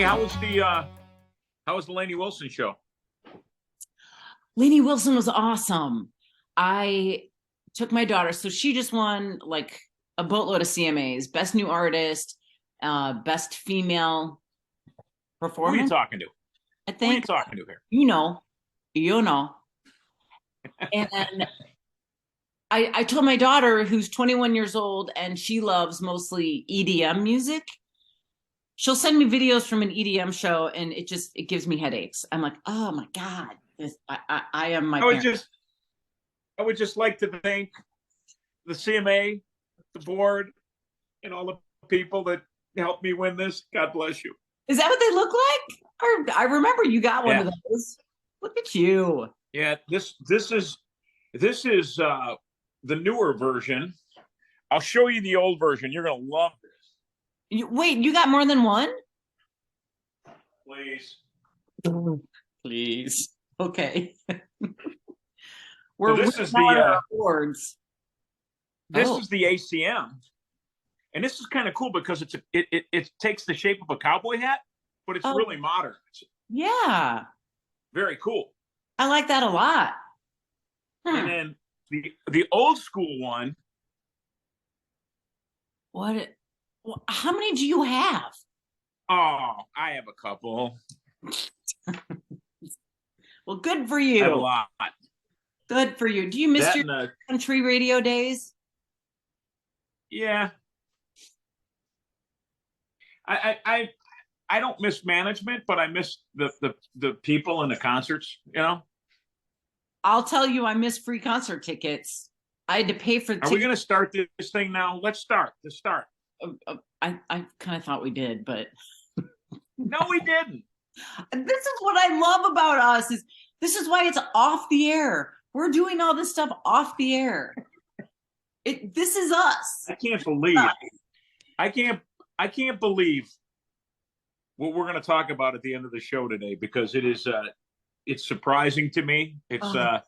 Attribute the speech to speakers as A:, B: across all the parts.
A: Hey, how was the Lainey Wilson show?
B: Lainey Wilson was awesome. I took my daughter, so she just won like a boatload of CMAs, best new artist, best female
A: Who are you
B: performance,
A: talking to?
B: I
A: Who are you
B: think.
A: talking to here?
B: You know, you know. And I told my daughter, who's 21 years old, and she loves mostly EDM music. She'll send me videos from an EDM show, and it gives me headaches. I'm like, oh my God, I am my
A: I would
B: parent.
A: just I would just like to thank the CMA, the board, and all the people that helped me win this. God bless you.
B: Is that what they look like? I remember you got one of
A: Yeah,
B: those. Look at you.
A: yeah. This is the newer version. I'll show you the old version. You're gonna love this.
B: Wait, you got more than one?
A: Please.
B: Please. Okay.
A: So
B: We're
A: this
B: winning
A: is
B: all
A: the
B: our awards.
A: this
B: Oh,
A: is the ACM, and this is kind of cool because it takes the shape of a cowboy hat, but it's
B: oh,
A: really modern. It's
B: yeah.
A: very cool.
B: I like that a lot.
A: And
B: Hmm.
A: then the old school one,
B: What? How many do you have?
A: oh, I have a couple.
B: Well, good for
A: I have a
B: you.
A: lot.
B: Good for you. Do you miss
A: That
B: your
A: and
B: country radio days?
A: yeah, I I don't miss management, but I miss the people and the concerts. You know,
B: I'll tell you, I miss free concert tickets. I had to pay for the
A: are we
B: ticket.
A: going to start this thing now? Let's start. Let's start.
B: I kind of thought we did, but
A: No, we didn't.
B: this is what I love about us is this is why it's off the air. We're doing all this stuff off the air. This is us.
A: I can't believe. I can't. I can't believe what we're going to talk about at the end of the show today because it is. It's surprising to me.
B: Oh,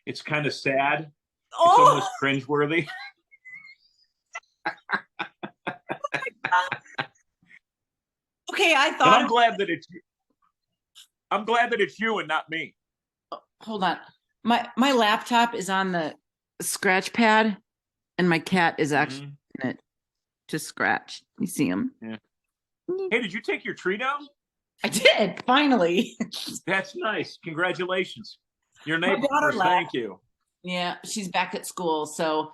A: It's kind of sad. It's
B: oh,
A: almost cringeworthy.
B: okay. I
A: And
B: thought
A: I'm glad that it's you and not me.
B: hold on. My laptop is on the scratch pad and my cat is actually
A: Mhm.
B: in it to scratch. You see him?
A: Yeah. Hey, did you take your tree down?
B: I did finally.
A: That's nice. Congratulations. Your
B: My daughter
A: neighbors,
B: left.
A: thank you.
B: Yeah, she's back at school. So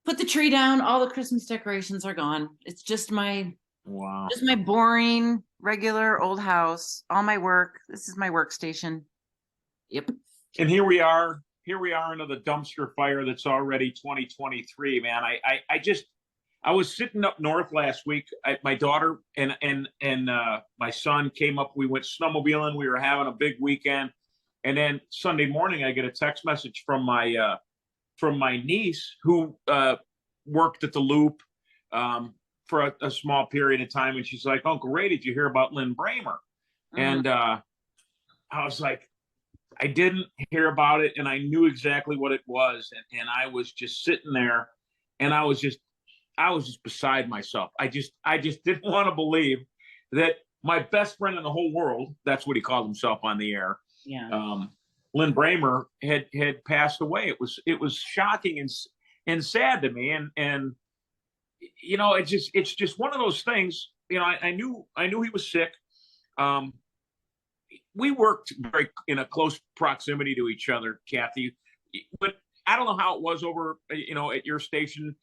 B: put the tree down. All the Christmas decorations are gone. It's
A: Wow.
B: just my boring, regular old house. All my work. This is my workstation. Yep.
A: And here we are. Here we are into the dumpster fire that's already 2023, man. I was sitting up north last week. My daughter and my son came up. We went snowmobiling. We were having a big weekend, and then Sunday morning, I get a text message from my niece who worked at the Loop for a small period of time, and she's like, "Uncle Ray, did you hear about Lin Brehmer?"
B: Mm.
A: And I was like, I didn't hear about it, and I knew exactly what it was, and I was just sitting there, and I was just beside myself. I just didn't want to believe that my best friend in the whole world, that's what he called himself on the air,
B: Yeah.
A: Lin Brehmer had passed away. It was shocking and sad to me, and you know it's just one of those things. You know, I knew he was sick. Um, we worked very in a close proximity to each other, Kathy. But I don't know how it was over, at your station,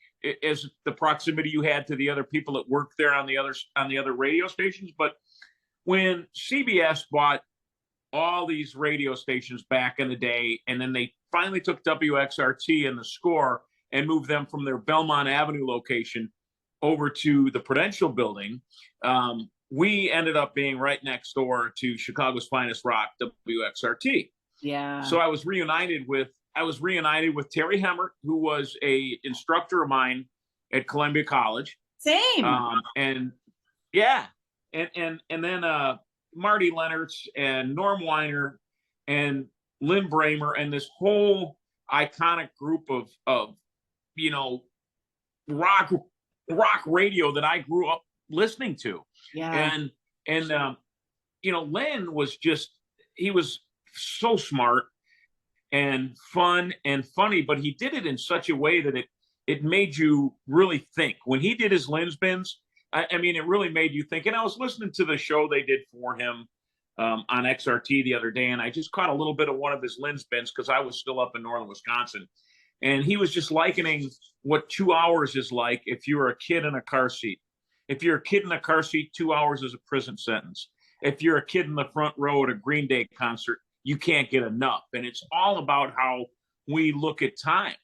A: as the proximity you had to the other people that worked there on the other radio stations. But when CBS bought all these radio stations back in the day, and then they finally took WXRT and the Score and moved them from their Belmont Avenue location over to the Prudential Building. We ended up being right next door to Chicago's finest rock, WXRT.
B: Yeah.
A: So I was reunited with Terry Hemmert, who was a instructor of mine at Columbia College.
B: Same.
A: And yeah, and then Marty Leonards and Norm Weiner and Lin Brehmer and this whole iconic group of you know rock radio that I grew up listening to.
B: Yeah.
A: And Lin was just, he was so smart and fun and funny, but he did it in such a way that it made you really think. When he did his Lin spins, I mean, it really made you think. And I was listening to the show they did for him on XRT the other day, and I just caught a little bit of one of his Lin spins because I was still up in northern Wisconsin. And he was just likening what 2 hours is like if you're a kid in a car seat. If you're a kid in a car seat, 2 hours is a prison sentence. If you're a kid in the front row at a Green Day concert, you can't get enough. And it's all about how we look at time.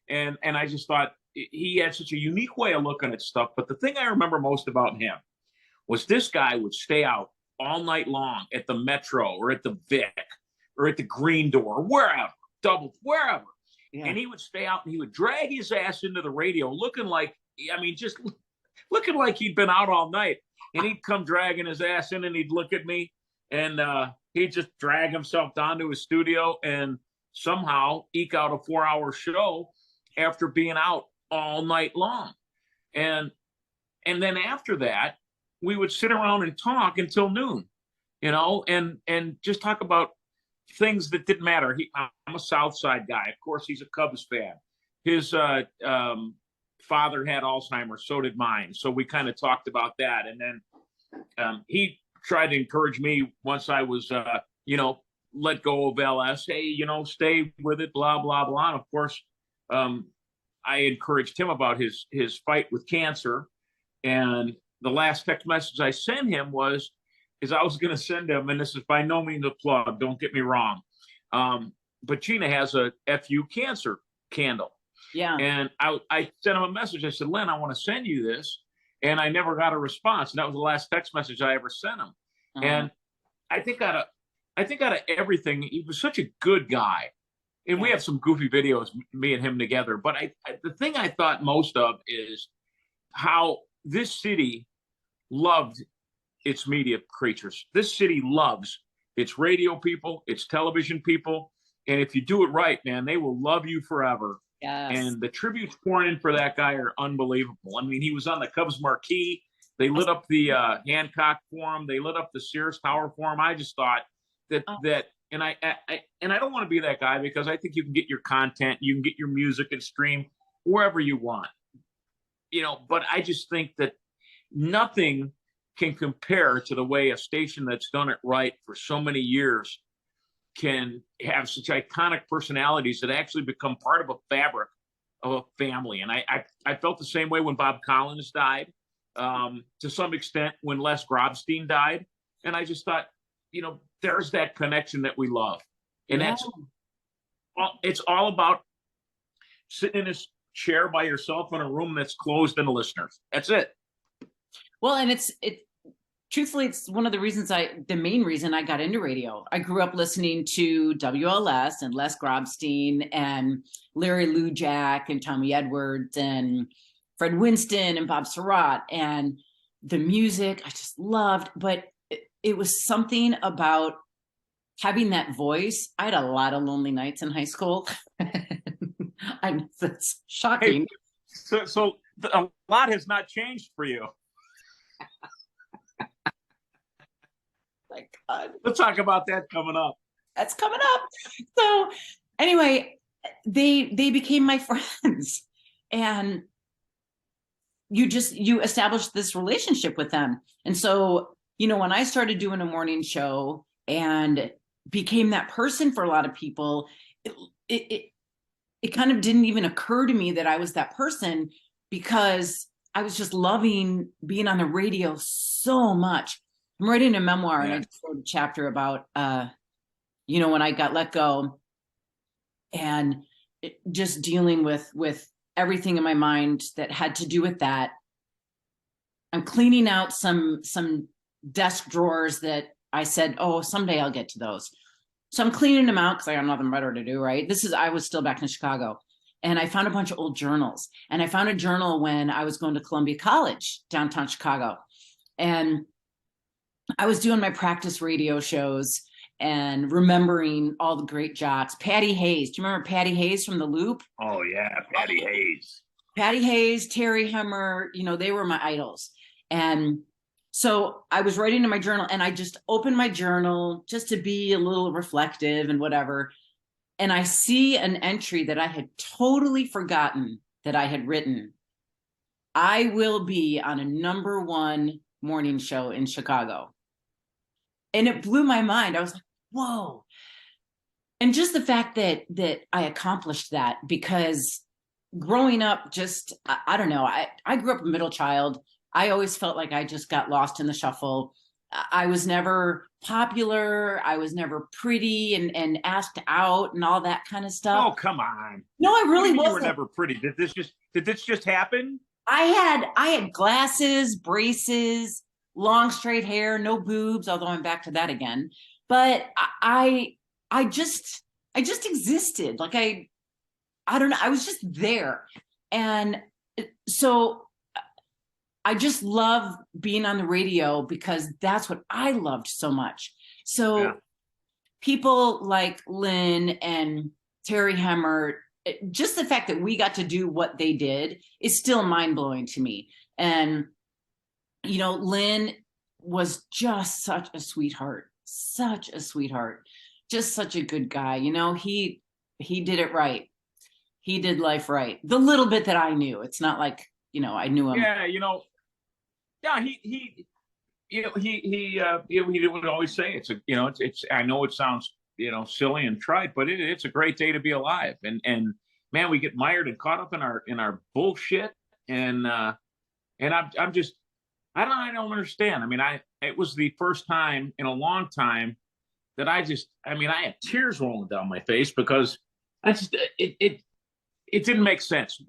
A: And I just thought he had such a unique way of looking at stuff. But the thing I remember most about him was this guy would stay out all night long at the Metro or at the Vic or at the Green Door, wherever, wherever. Yeah. And he would stay out and he would drag his ass into the radio looking like, just looking like he'd been out all night. And he'd come dragging his ass in and he'd look at me and he'd just drag himself down to his studio and somehow eke out a 4-hour show after being out all night long. And then after that, we would sit around and talk until noon, and just talk about things that didn't matter. I'm a South Side guy. Of course, he's a Cubs fan. His father had Alzheimer's, so did mine. So we kind of talked about that. And then he tried to encourage me once I was, let go of LS. Hey, stay with it, blah, blah, blah. And of course, I encouraged him about his fight with cancer. And the last text message I sent him is I was going to send him, and this is by no means a plug, don't get me wrong. But Gina has a FU cancer candle.
B: Yeah.
A: And I sent him a message. I said, Lin, I want to send you this. And I never got a response. And that was the last text message I ever sent him. Uh-huh. And I think out of everything, he was such a good guy. And we have some goofy videos, me and him together. But the thing I thought most of is how this city loved its media creatures. This city loves its radio people, its television people. And if you do it right, man, they will love you forever.
B: Yes.
A: And the tributes pouring in for that guy are unbelievable. I mean, he was on the Cubs marquee. They lit up the Hancock Forum. They lit up the Sears Tower Forum. I just thought that and I don't want to be that guy because I think you can get your content, you can get your music and stream wherever you want. But I just think that nothing can compare to the way a station that's done it right for so many years can have such iconic personalities that actually become part of a fabric of a family. And I felt the same way when Bob Collins died, to some extent when Les Grobstein died. And I just thought, there's that connection that we love. And it's all about sitting in this chair by yourself in a room that's closed and listeners. That's it.
B: Well, and truthfully, it's one of the main reason I got into radio. I grew up listening to WLS and Les Grobstein and Larry Lujak and Tommy Edwards and Fred Winston and Bob Surratt, and the music I just loved. But it was something about having that voice. I had a lot of lonely nights in high school. That's shocking.
A: Hey, so a lot has not changed for you.
B: My God.
A: We'll talk about that coming up.
B: That's coming up. So anyway, they became my friends, and you established this relationship with them. And so, when I started doing a morning show and became that person for a lot of people, it kind of didn't even occur to me that I was that person because I was just loving being on the radio so much. I'm writing a memoir and I just wrote a chapter about, when I got let go and just dealing with everything in my mind that had to do with that. I'm cleaning out some desk drawers that I said, oh, someday I'll get to those. So I'm cleaning them out because I got nothing better to do, right? I was still back in Chicago. And I found a bunch of old journals. And I found a journal when I was going to Columbia College, downtown Chicago. And I was doing my practice radio shows and remembering all the great jocks. Patty Hayes. Do you remember Patty Hayes from The Loop?
A: Oh, yeah, Patty Hayes.
B: Patty Hayes, Terry Hemmer, they were my idols. And So I was writing in my journal, and I just opened my journal just to be a little reflective and whatever. And I see an entry that I had totally forgotten that I had written. I will be on a #1 morning show in Chicago. And it blew my mind. I was like, whoa. And just the fact that I accomplished that, because growing up, just I don't know, I grew up a middle child. I always felt like I just got lost in the shuffle. I was never popular. I was never pretty and asked out and all that kind of stuff.
A: Oh, come on.
B: No, I
A: What do
B: really
A: you mean you were
B: wasn't.
A: never pretty? Did this just happen?
B: I had glasses, braces, long straight hair, no boobs, although I'm back to that again. But I just existed. Like I don't know, I was just there. And so I just love being on the radio because that's what I loved so much. So
A: Yeah.
B: people like Lin and Terry Hemmert, just the fact that we got to do what they did is still mind-blowing to me. And Lin was just such a sweetheart, just such a good guy. He did it right. He did life right. The little bit that I knew. It's not like, I knew him.
A: Yeah, yeah, he would always say it's I know it sounds silly and trite, but it's a great day to be alive. And man, we get mired and caught up in our bullshit, and I'm just I don't understand. I mean, it was the first time in a long time that I had tears rolling down my face because I just it didn't make sense.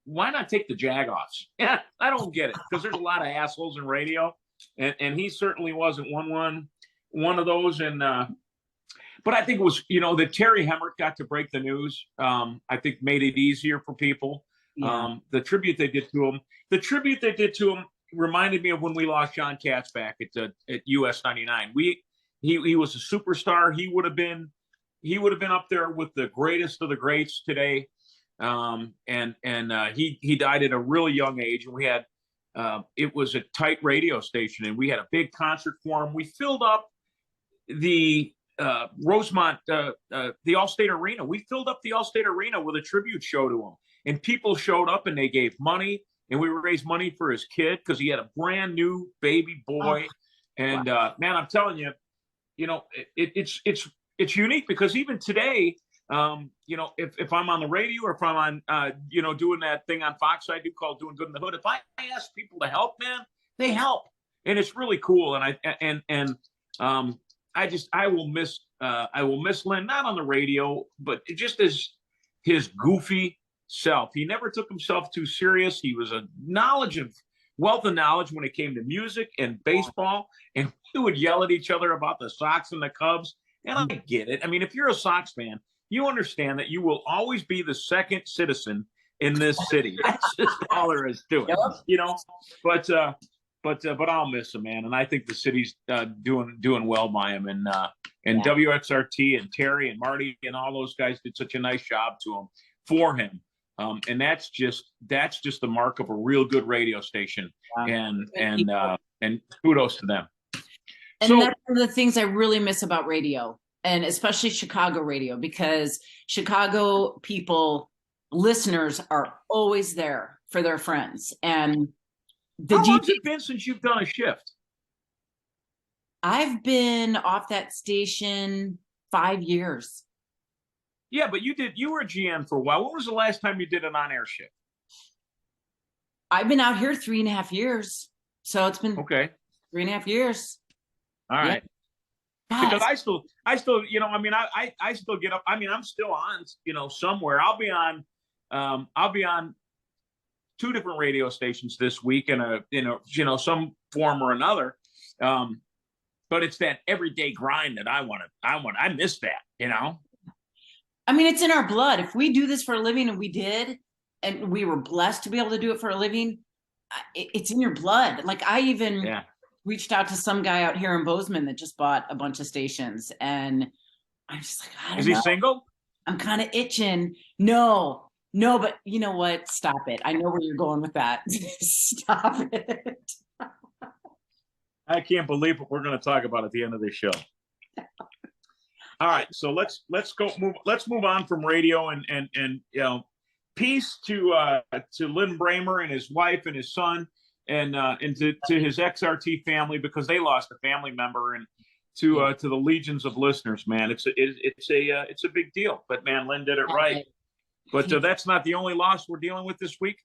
A: Why not take the Jagoffs? Yeah, I don't get it, because there's a lot of assholes in radio, and he certainly wasn't one of those. And but I think it was that Terry Hemmert got to break the news. I think made it easier for people.
B: Yeah.
A: The tribute they did to him reminded me of when we lost John Katz back at US 99. He was a superstar. He would have been up there with the greatest of the greats today. He died at a really young age, and we had it was a tight radio station, and we had a big concert for him. We filled up the Rosemont, the Allstate Arena. We filled up the Allstate Arena with a tribute show to him, and people showed up and they gave money, and we raised money for his kid because he had a brand new baby boy. And man, I'm telling you, it's unique, because even today, if I'm on the radio or if I'm on, doing that thing on Fox I do called Doing Good in the Hood, if I ask people to help, man, they help, and it's really cool. And I will miss Lin, not on the radio, but just as his goofy self. He never took himself too serious. He was a wealth of knowledge when it came to music and baseball, and we would yell at each other about the Sox and the Cubs. And I get it. I mean, if you're a Sox fan, you understand that you will always be the second citizen in this city. That's just all there is to it, But I'll miss him, man. And I think the city's doing well by him. And WXRT and Terry and Marty and all those guys did such a nice job for him. And that's just the mark of a real good radio station. And kudos to them.
B: And that's one of the things I really miss about radio, and especially Chicago radio, because Chicago listeners are always there for their friends. And
A: how long's it been since you've done a shift?
B: I've been off that station 5 years.
A: Yeah, but you were a GM for a while. When was the last time you did an on-air shift?
B: I've been out here 3.5 years. So it's been 3.5 years.
A: All right. Yeah. Because I still, I still get up. I mean, I'm still on, somewhere. I'll be on 2 different radio stations this week in some form or another. But it's that everyday grind that I miss that,
B: I mean, it's in our blood. If we do this for a living, and we did, and we were blessed to be able to do it for a living, it's in your blood. Like I even reached out to some guy out here in Bozeman that just bought a bunch of stations, and I'm just like, I don't know.
A: Is he single?
B: I'm kind of itching. No, but you know what? Stop it. I know where you're going with that. Stop it.
A: I can't believe what we're going to talk about at the end of this show. All right, so let's move on from radio and peace to Lin Brehmer and his wife and his son and to his XRT family, because they lost a family member, and to the legions of listeners, man. It's a big deal. But man, Lin did it right. But that's not the only loss we're dealing with this week.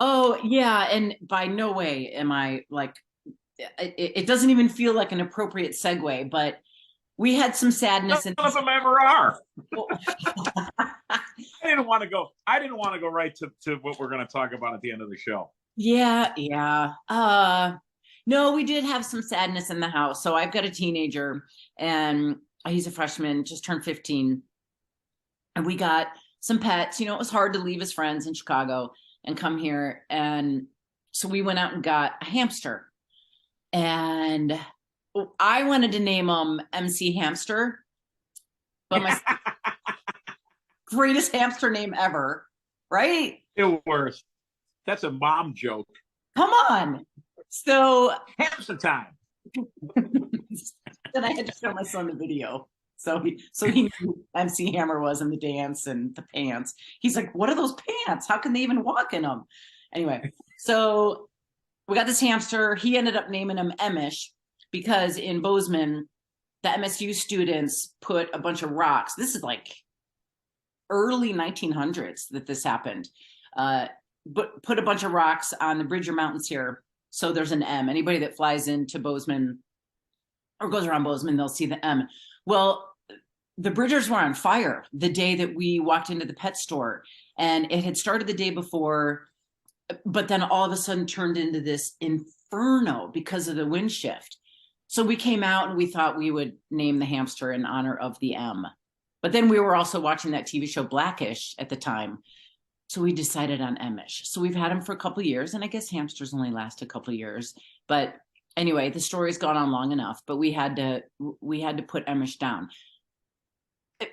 B: Oh yeah, and by no way am I like. It doesn't even feel like an appropriate segue, but we had some sadness.
A: None of them ever are. I didn't want to go right to what we're going to talk about at the end of the show.
B: Yeah. No, we did have some sadness in the house. So I've got a teenager, and he's a freshman, just turned 15. And we got some pets. You know, it was hard to leave his friends in Chicago and come here. And so we went out and got a hamster. And I wanted to name him MC Hamster, but my greatest hamster name ever, right?
A: It was. That's a mom joke.
B: Come on. So
A: hamster time.
B: Then I had to show my son the video. So he knew who MC Hammer was in the dance and the pants. He's like, what are those pants? How can they even walk in them? Anyway, so we got this hamster. He ended up naming him Emish because in Bozeman, the MSU students put a bunch of rocks. This is like early 1900s that this happened. But put a bunch of rocks on the Bridger Mountains here. So there's an M. Anybody that flies into Bozeman or goes around Bozeman, they'll see the M. Well, the Bridgers were on fire the day that we walked into the pet store. And it had started the day before, but then all of a sudden turned into this inferno because of the wind shift. So we came out and we thought we would name the hamster in honor of the M. But then we were also watching that TV show Blackish at the time. So we decided on Emish. So we've had him for a couple of years, and I guess hamsters only last a couple of years. But anyway, the story's gone on long enough, but we had to put Emish down.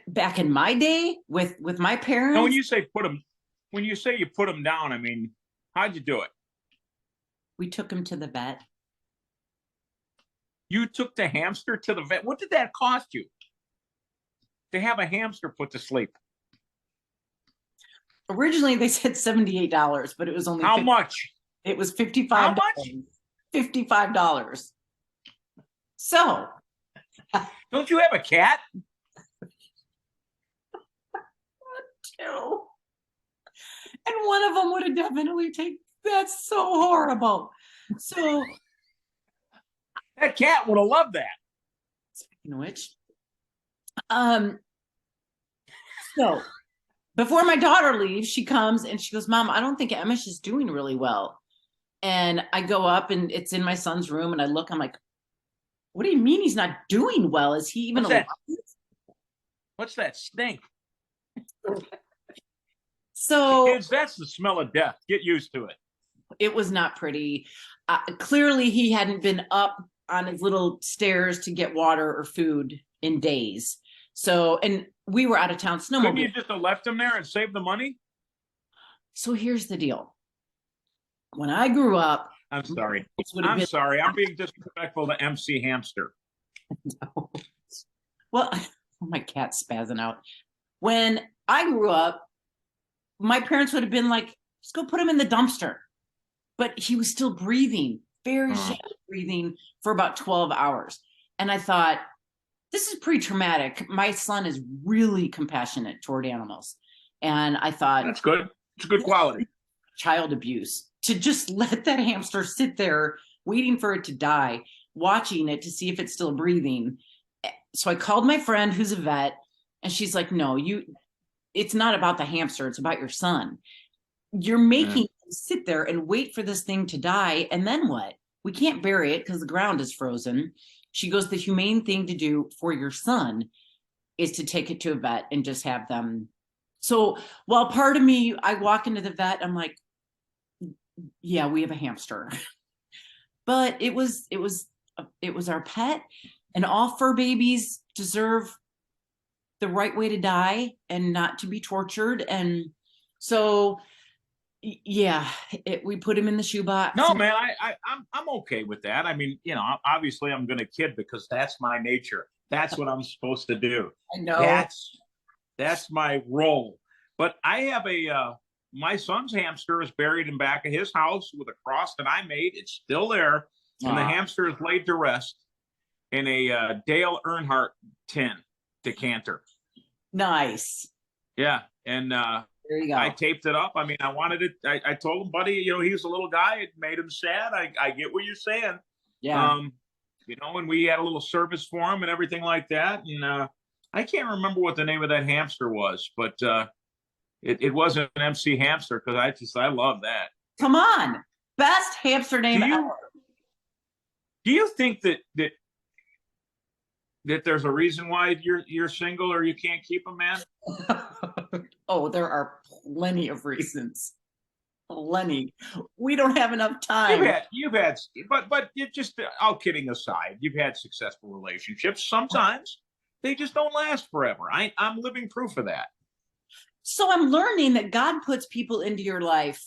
B: Back in my day with my parents.
A: Now, when you say you put him down, I mean, how'd you do it?
B: We took him to the vet.
A: You took the hamster to the vet? What did that cost you to have a hamster put to sleep?
B: Originally, they said $78, but it was only
A: how much?
B: It was $55.
A: How much?
B: $55. So,
A: don't you have a cat?
B: Two. And one of them would have definitely taken. That's so horrible. So
A: that cat would have loved that.
B: Speaking of which, so before my daughter leaves, she comes and she goes, Mom, I don't think Emish is doing really well. And I go up and it's in my son's room and I look, I'm like, what do you mean he's not doing well? Is he even alive?
A: What's that stink?
B: So
A: kids, that's the smell of death. Get used to it.
B: It was not pretty. Clearly he hadn't been up on his little stairs to get water or food in days. So, and we were out of town snowmobiling.
A: Couldn't you just have left him there and saved the money?
B: So here's the deal. When I grew up,
A: I'm sorry. I'm being disrespectful to MC Hamster.
B: No. Well, my cat's spazzing out. When I grew up, my parents would have been like, just go put him in the dumpster. But he was still breathing, very shallow breathing for about 12 hours. And I thought, this is pretty traumatic. My son is really compassionate toward animals. And I thought,
A: that's good. It's a good quality.
B: Child abuse. To just let that hamster sit there waiting for it to die, watching it to see if it's still breathing. So I called my friend who's a vet, and she's like, no, it's not about the hamster. It's about your son. You're making him sit there and wait for this thing to die. And then what? We can't bury it because the ground is frozen. She goes, the humane thing to do for your son is to take it to a vet and just have them. So while part of me, I walk into the vet, I'm like, yeah, we have a hamster. But it was our pet, and all fur babies deserve the right way to die and not to be tortured. And so Yeah, we put him in the shoebox.
A: No, man, I'm okay with that. I mean, you know, obviously I'm going to kid because that's my nature. That's what I'm supposed to do.
B: I know.
A: That's that's my role. But I have my son's hamster is buried in back of his house with a cross that I made. It's still there, and the
B: Aw,
A: hamster is laid to rest in a Dale Earnhardt tin decanter.
B: nice.
A: Yeah, and
B: There you
A: I
B: go.
A: taped it up. I mean, I wanted it. I told him, buddy, you know, he was a little guy. It made him sad. I get what you're saying.
B: Yeah.
A: Um, you know, and we had a little service for him and everything like that. And I can't remember what the name of that hamster was, but it wasn't an MC hamster because I love that.
B: Come on. Best hamster
A: Do
B: name
A: you
B: ever.
A: do you think that there's a reason why you're single or you can't keep a man?
B: Oh, there are plenty of reasons. Plenty. We don't have enough time.
A: But you just all kidding aside, you've had successful relationships. Sometimes they just don't last forever. I'm living proof of that.
B: So I'm learning that God puts people into your life,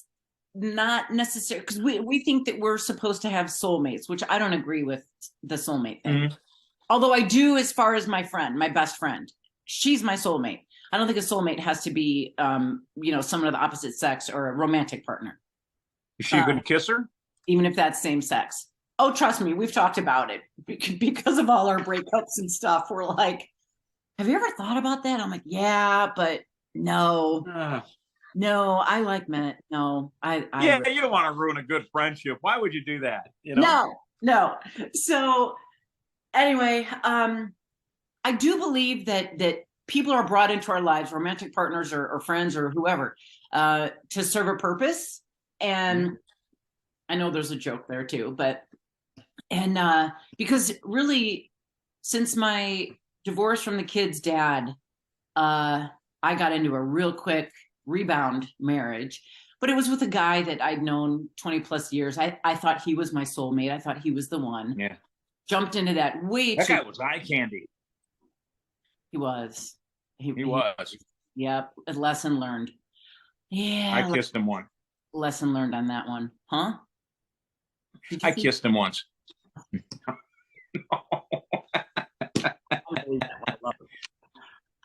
B: not necessarily because we think that we're supposed to have soulmates, which I don't agree with the soulmate thing.
A: Mm-hmm.
B: Although I do, as far as my friend, my best friend, she's my soulmate. I don't think a soulmate has to be, someone of the opposite sex or a romantic partner,
A: Is she a good kisser?
B: even if that's same sex. Oh, trust me, we've talked about it because of all our breakups and stuff. We're like, have you ever thought about that? I'm like, yeah, but no, I like men. No,
A: Yeah, you don't want to ruin a good friendship. Why would you do that? You know?
B: No. So anyway, I do believe that people are brought into our lives, romantic partners or friends or whoever, to serve a purpose. And I know there's a joke there too, because really, since my divorce from the kid's dad, I got into a real quick rebound marriage, but it was with a guy that I'd known 20 plus years. I thought he was my soulmate. I thought he was the one.
A: Yeah.
B: Jumped into that way
A: That
B: too.
A: guy was eye candy.
B: He was.
A: He was.
B: Yep. A lesson learned. Yeah.
A: I kissed him once.
B: Lesson learned on that one. Huh?
A: I kissed him once.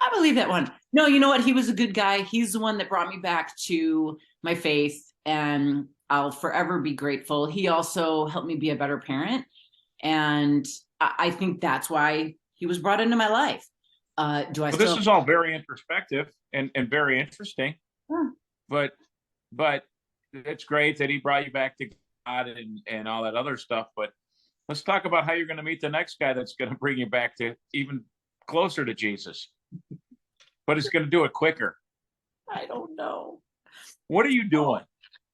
B: I believe that one. No, you know what? He was a good guy. He's the one that brought me back to my faith, and I'll forever be grateful. He also helped me be a better parent, and I think that's why he was brought into my life.
A: This is all very introspective and very interesting.
B: Yeah.
A: But it's great that he brought you back to God and all that other stuff. But let's talk about how you're going to meet the next guy that's going to bring you back to even closer to Jesus. But it's going to do it quicker.
B: I don't know.
A: What are you doing?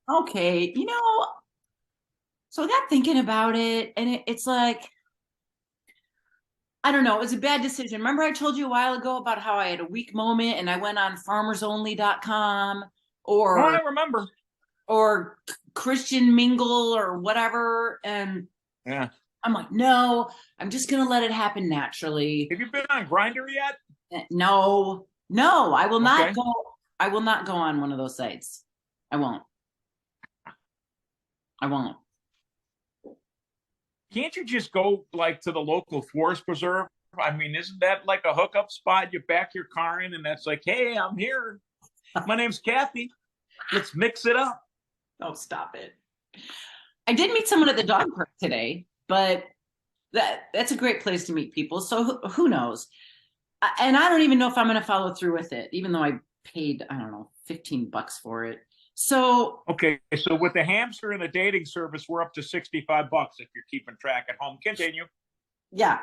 B: Okay, so I got thinking about it, and it's like, I don't know, it was a bad decision. Remember I told you a while ago about how I had a weak moment and I went on farmersonly.com
A: I remember.
B: or Christian Mingle or whatever, and
A: yeah,
B: I'm like, no, I'm just gonna let it happen naturally.
A: Have you been on Grindr yet?
B: No, I will not go. I will not go on one of those sites. I won't.
A: Can't you just go like to the local forest preserve? I mean, isn't that like a hookup spot? You back your car in, and that's like, hey, I'm here. My name's Kathy. Let's mix it up.
B: Oh, stop it. I did meet someone at the dog park today, but that's a great place to meet people. So who knows? And I don't even know if I'm going to follow through with it, even though I paid, I don't know, $15 for it. So
A: okay, so with the hamster and the dating service, we're up to $65 if you're keeping track at home. Continue.
B: Yeah.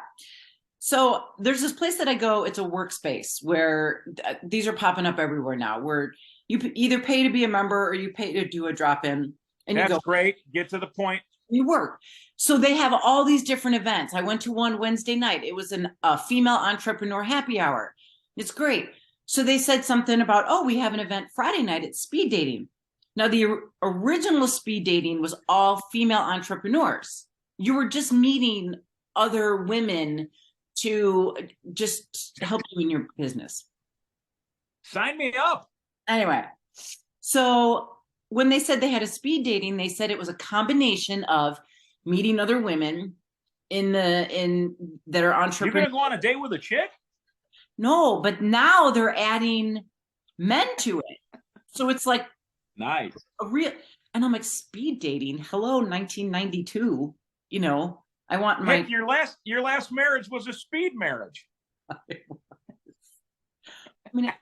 B: So there's this place that I go. It's a workspace where these are popping up everywhere now, where you either pay to be a member or you pay to do a drop-in. And
A: that's
B: you go,
A: great. Get to the point.
B: You work. So they have all these different events. I went to one Wednesday night. It was a female entrepreneur happy hour. It's great. So they said something about, oh, we have an event Friday night at speed dating. Now, the original speed dating was all female entrepreneurs. You were just meeting other women to just help you in your business.
A: Sign me up.
B: Anyway, so when they said they had a speed dating, they said it was a combination of meeting other women that are
A: You're
B: entrepreneurs.
A: gonna go on a date with a chick?
B: No, but now they're adding men to it. So it's like
A: Nice.
B: a real, and I'm like, speed dating. Hello, 1992. You know, I want my
A: Heck, your last marriage was a speed marriage.
B: I mean, it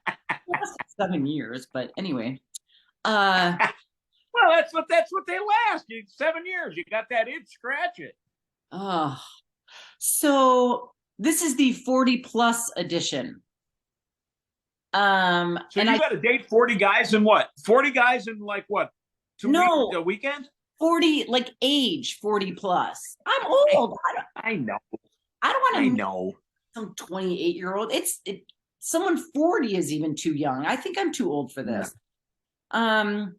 B: lasted 7 years, but anyway.
A: Well, that's what they last. 7 years. You got that itch, scratch it.
B: So this is the 40 plus edition.
A: So
B: and
A: you got to date 40 guys in what? 40 guys in like what? A weekend?
B: 40, like age 40 plus. I'm old.
A: I know.
B: I don't want to
A: I know.
B: some 28-year-old. Someone 40 is even too young. I think I'm too old for this.
A: No.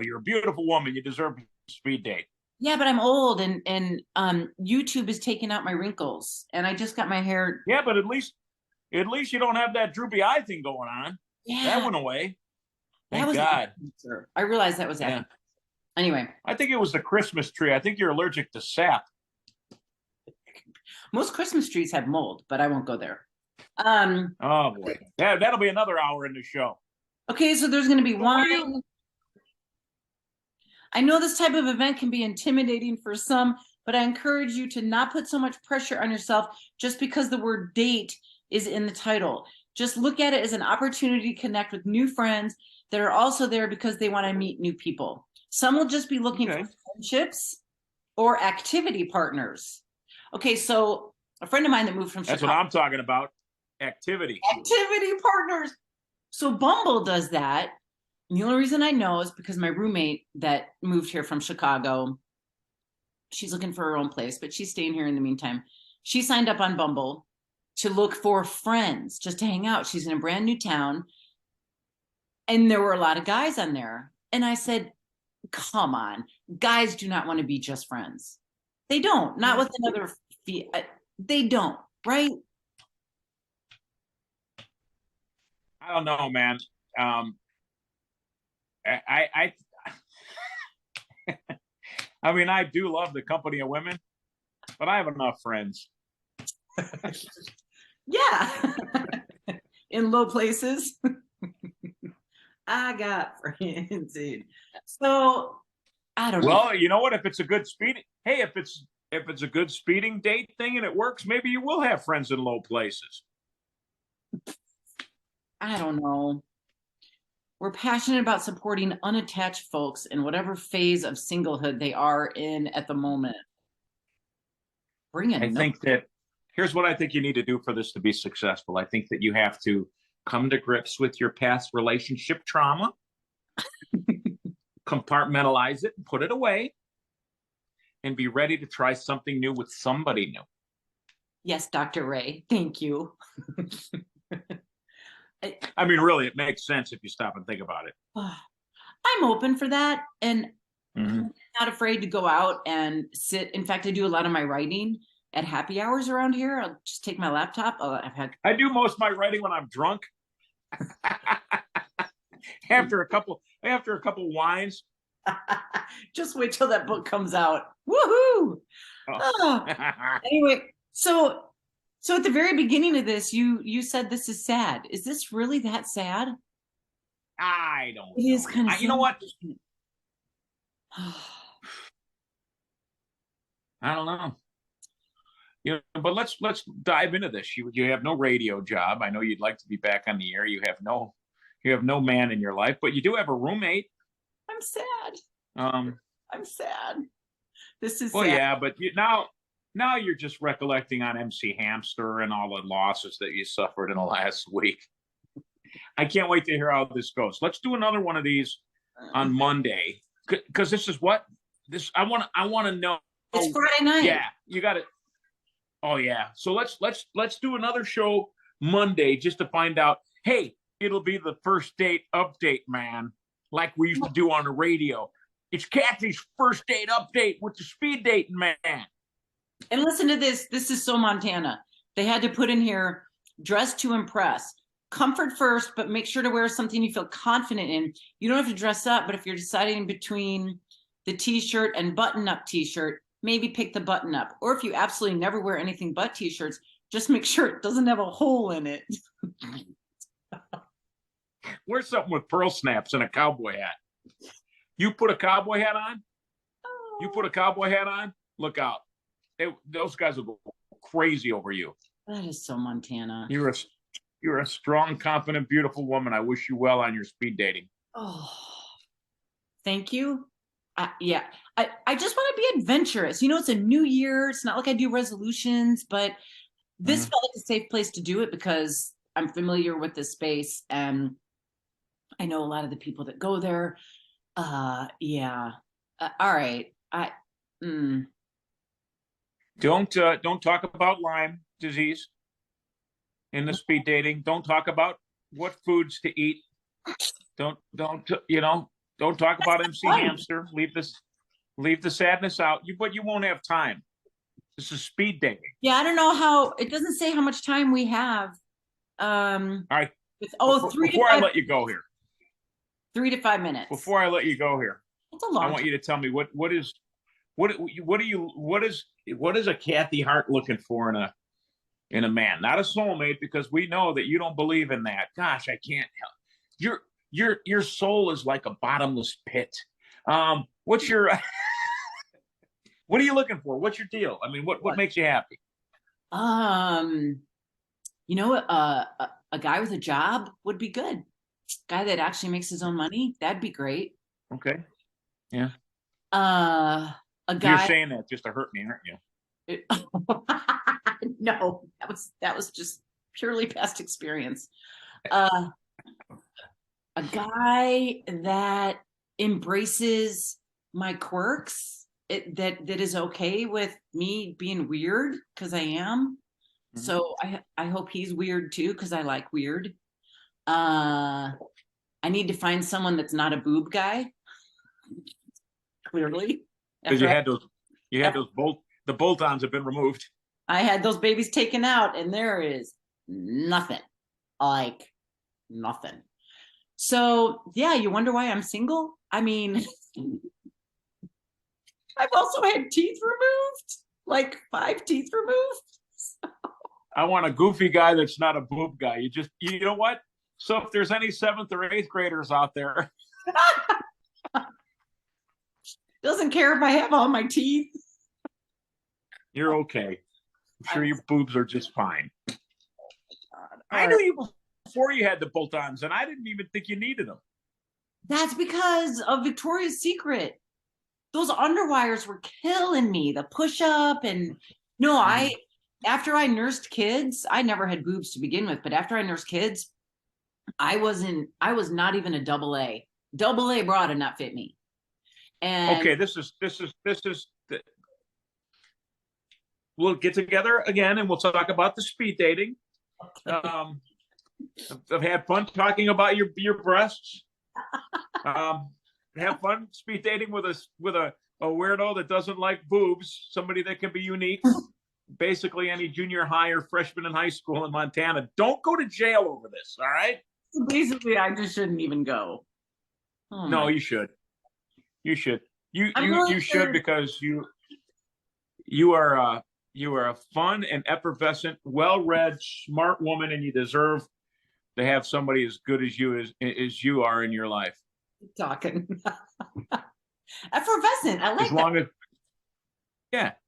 A: You're a beautiful woman. You deserve a speed date.
B: Yeah, but I'm old and YouTube is taking out my wrinkles and I just got my hair.
A: Yeah, but at least you don't have that droopy eye thing going on.
B: Yeah.
A: That went away. Thank God.
B: I realized that was happening. Yeah. Anyway.
A: I think it was the Christmas tree. I think you're allergic to sap.
B: Most Christmas trees have mold, but I won't go there.
A: Oh boy. That'll be another hour in the show.
B: Okay, so there's going to be wine. I know this type of event can be intimidating for some, but I encourage you to not put so much pressure on yourself just because the word date is in the title. Just look at it as an opportunity to connect with new friends that are also there because they want to meet new people. Some will just be looking for friendships or activity partners. Okay, so a friend of mine that moved from Chicago.
A: That's what I'm talking about. Activity
B: partners. So Bumble does that. And the only reason I know is because my roommate that moved here from Chicago, she's looking for her own place, but she's staying here in the meantime. She signed up on Bumble to look for friends, just to hang out. She's in a brand new town. And there were a lot of guys on there. And I said, come on, guys do not want to be just friends. They don't, not with another, they don't, right?
A: I don't know, man. I mean, I do love the company of women, but I have enough friends.
B: Yeah. In low places. I got friends. So I don't know.
A: Well, you know what? If it's a good speeding, hey, if it's a good speeding date thing and it works, maybe you will have friends in low places.
B: I don't know. We're passionate about supporting unattached folks in whatever phase of singlehood they are in at the moment.
A: I think that here's what I think you need to do for this to be successful. I think that you have to come to grips with your past relationship trauma, compartmentalize it, and put it away, and be ready to try something new with somebody new.
B: Yes, Dr. Ray. Thank you.
A: I mean, really, it makes sense if you stop and think about it.
B: I'm open for that. And I'm not afraid to go out and sit. In fact, I do a lot of my writing at happy hours around here. I'll just take my laptop.
A: I do most of my writing when I'm drunk. after a couple wines.
B: Just wait till that book comes out. Woohoo! Oh. Anyway, so at the very beginning of this, you said this is sad. Is this really that sad?
A: I don't know.
B: It is kind of
A: you know what? I don't know. But let's dive into this. You have no radio job. I know you'd like to be back on the air. You have no man in your life, but you do have a roommate.
B: I'm sad. I'm sad. This is
A: well,
B: sad.
A: yeah, but now you're just recollecting on MC Hamster and all the losses that you suffered in the last week. I can't wait to hear how this goes. Let's do another one of these on Monday, because this is what this I want to know.
B: It's Friday night.
A: Yeah, you got it. Oh yeah. So let's do another show Monday just to find out. Hey, it'll be the first date update, man, like we used to do on the radio. It's Kathy's first date update with the speed dating man.
B: And listen to this. This is so Montana. They had to put in here, dress to impress. comfort first, but make sure to wear something you feel confident in. You don't have to dress up, but if you're deciding between the t-shirt and button-up t-shirt, maybe pick the button-up. Or if you absolutely never wear anything but t-shirts, just make sure it doesn't have a hole in it.
A: Wear something with pearl snaps and a cowboy hat. You put a cowboy hat on, look out. Those guys will go crazy over you.
B: That is so Montana.
A: You're a strong, confident, beautiful woman. I wish you well on your speed dating.
B: Oh, thank you. Yeah, I just want to be adventurous. You know, it's a new year. It's not like I do resolutions, but this felt like a safe place to do it because I'm familiar with this space and I know a lot of the people that go there. Yeah. All right.
A: Don't talk about Lyme disease in the speed dating. Don't talk about what foods to eat. Don't talk about MC Hamster. Leave the sadness out. But you won't have time. This is speed dating.
B: Yeah, I don't know how. It doesn't say how much time we have.
A: All right.
B: Before
A: I let you go here.
B: 3 to 5 minutes.
A: Before I let you go here,
B: that's a long
A: I want you to tell me what is a Kathy Hart looking for in a man? Not a soulmate, because we know that you don't believe in that. Gosh, I can't help. Your soul is like a bottomless pit. What's your what are you looking for? What's your deal? I mean, what makes you happy?
B: You know, a guy with a job would be good. Guy that actually makes his own money, that'd be great.
A: Okay. Yeah.
B: A guy.
A: You're saying that just to hurt me, aren't you?
B: No, that was just purely past experience. A guy that embraces my quirks, that is okay with me being weird because I am. Mm-hmm. So I hope he's weird too because I like weird. I need to find someone that's not a boob guy. Clearly,
A: because the bolt-ons have been removed.
B: I had those babies taken out, and there is nothing, like nothing. So yeah, you wonder why I'm single? I mean, I've also had teeth removed, like 5 teeth removed.
A: I want a goofy guy that's not a boob guy. You know what? So if there's any 7th or 8th graders out there,
B: doesn't care if I have all my teeth. You're
A: okay. I'm sure your boobs are just fine. I knew you before you had the bolt-ons, and I didn't even think you needed them.
B: That's because of Victoria's Secret. Those underwires were killing me. The push-up and after I nursed kids, I never had boobs to begin with, but after I nursed kids, I was not even a double A. Double A bra did not fit me. And
A: okay, we'll get together again and we'll talk about the speed dating. Okay. I've had fun talking about your breasts. Have fun speed dating with a weirdo that doesn't like boobs, somebody that can be unique. Basically any junior high or freshman in high school in Montana. Don't go to jail over this, all right?
B: Basically, I just shouldn't even go.
A: Oh, no, you should. You should. You should, because you are a fun and effervescent, well-read, smart woman, and you deserve to have somebody as good as you are in your life.
B: Talking effervescent. I like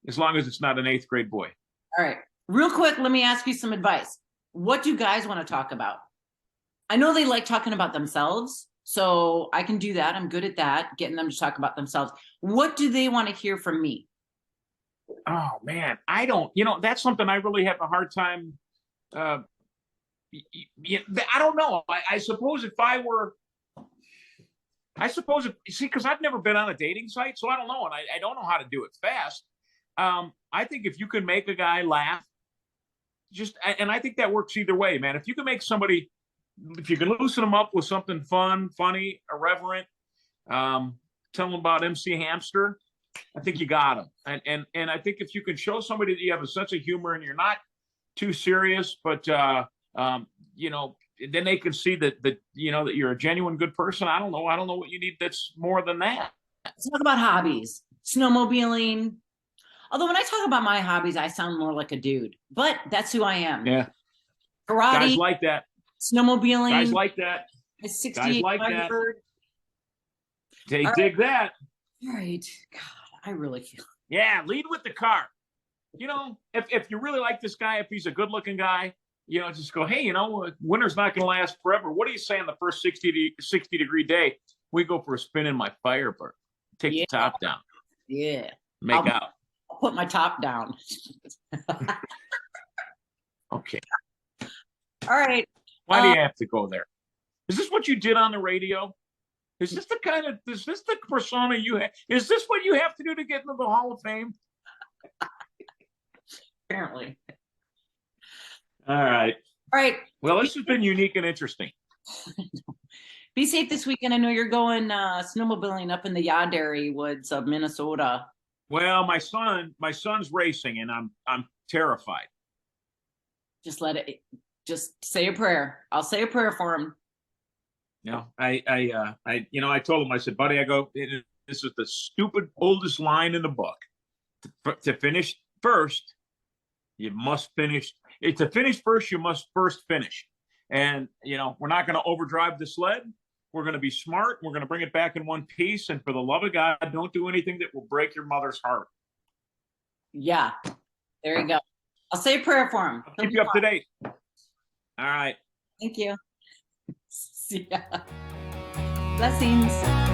A: as long as it's not an 8th grade boy.
B: All right, real quick, let me ask you some advice. What do you guys want to talk about? I know they like talking about themselves, so I can do that. I'm good at that, getting them to talk about themselves. What do they want to hear from me?
A: Oh man, I don't. That's something I really have a hard time. I don't know. I suppose because I've never been on a dating site, so I don't know, and I don't know how to do it fast. I think if you can make a guy laugh, and I think that works either way, man. If you can make somebody, if you can loosen them up with something fun, funny, irreverent, tell them about MC Hamster, I think you got them. And I think if you can show somebody that you have a sense of humor and you're not too serious, but then they can see that you know that you're a genuine good person. I don't know what you need that's more than that.
B: Let's talk about hobbies. Snowmobiling. Although when I talk about my hobbies, I sound more like a dude, but that's who I am.
A: Yeah,
B: Karate,
A: guys like that.
B: snowmobiling,
A: Guys like that.
B: a
A: Guys
B: 68
A: like that.
B: Firebird.
A: They
B: All
A: dig that.
B: All right. God, I really feel.
A: Yeah, lead with the car. You know, if you really like this guy, if he's a good-looking guy, you know, just go, hey, you know, winter's not going to last forever. What do you say on the first 60-degree day? We go for a spin in my Firebird. Take the top down.
B: Yeah.
A: Make out.
B: I'll put my top down.
A: Okay.
B: All right.
A: Why do you have to go there? Is this what you did on the radio? Is this the persona you have? Is this what you have to do to get into the Hall of Fame?
B: Apparently.
A: All right.
B: All right.
A: Well, this has been unique and interesting.
B: Be safe this weekend. I know you're going snowmobiling up in the Yaderi woods of Minnesota.
A: Well, my son's racing, and I'm terrified.
B: Just say a prayer. I'll say a prayer for him.
A: You know, I told him, I said, buddy, I go, this is the stupid oldest line in the book. To finish first, you must finish. To finish first, you must first finish. And, you know, we're not going to overdrive the sled. We're going to be smart. We're going to bring it back in one piece. And for the love of God, don't do anything that will break your mother's heart.
B: Yeah. There you go. I'll say a prayer for him.
A: I'll keep you up to date. All right.
B: Thank you. See ya. Blessings.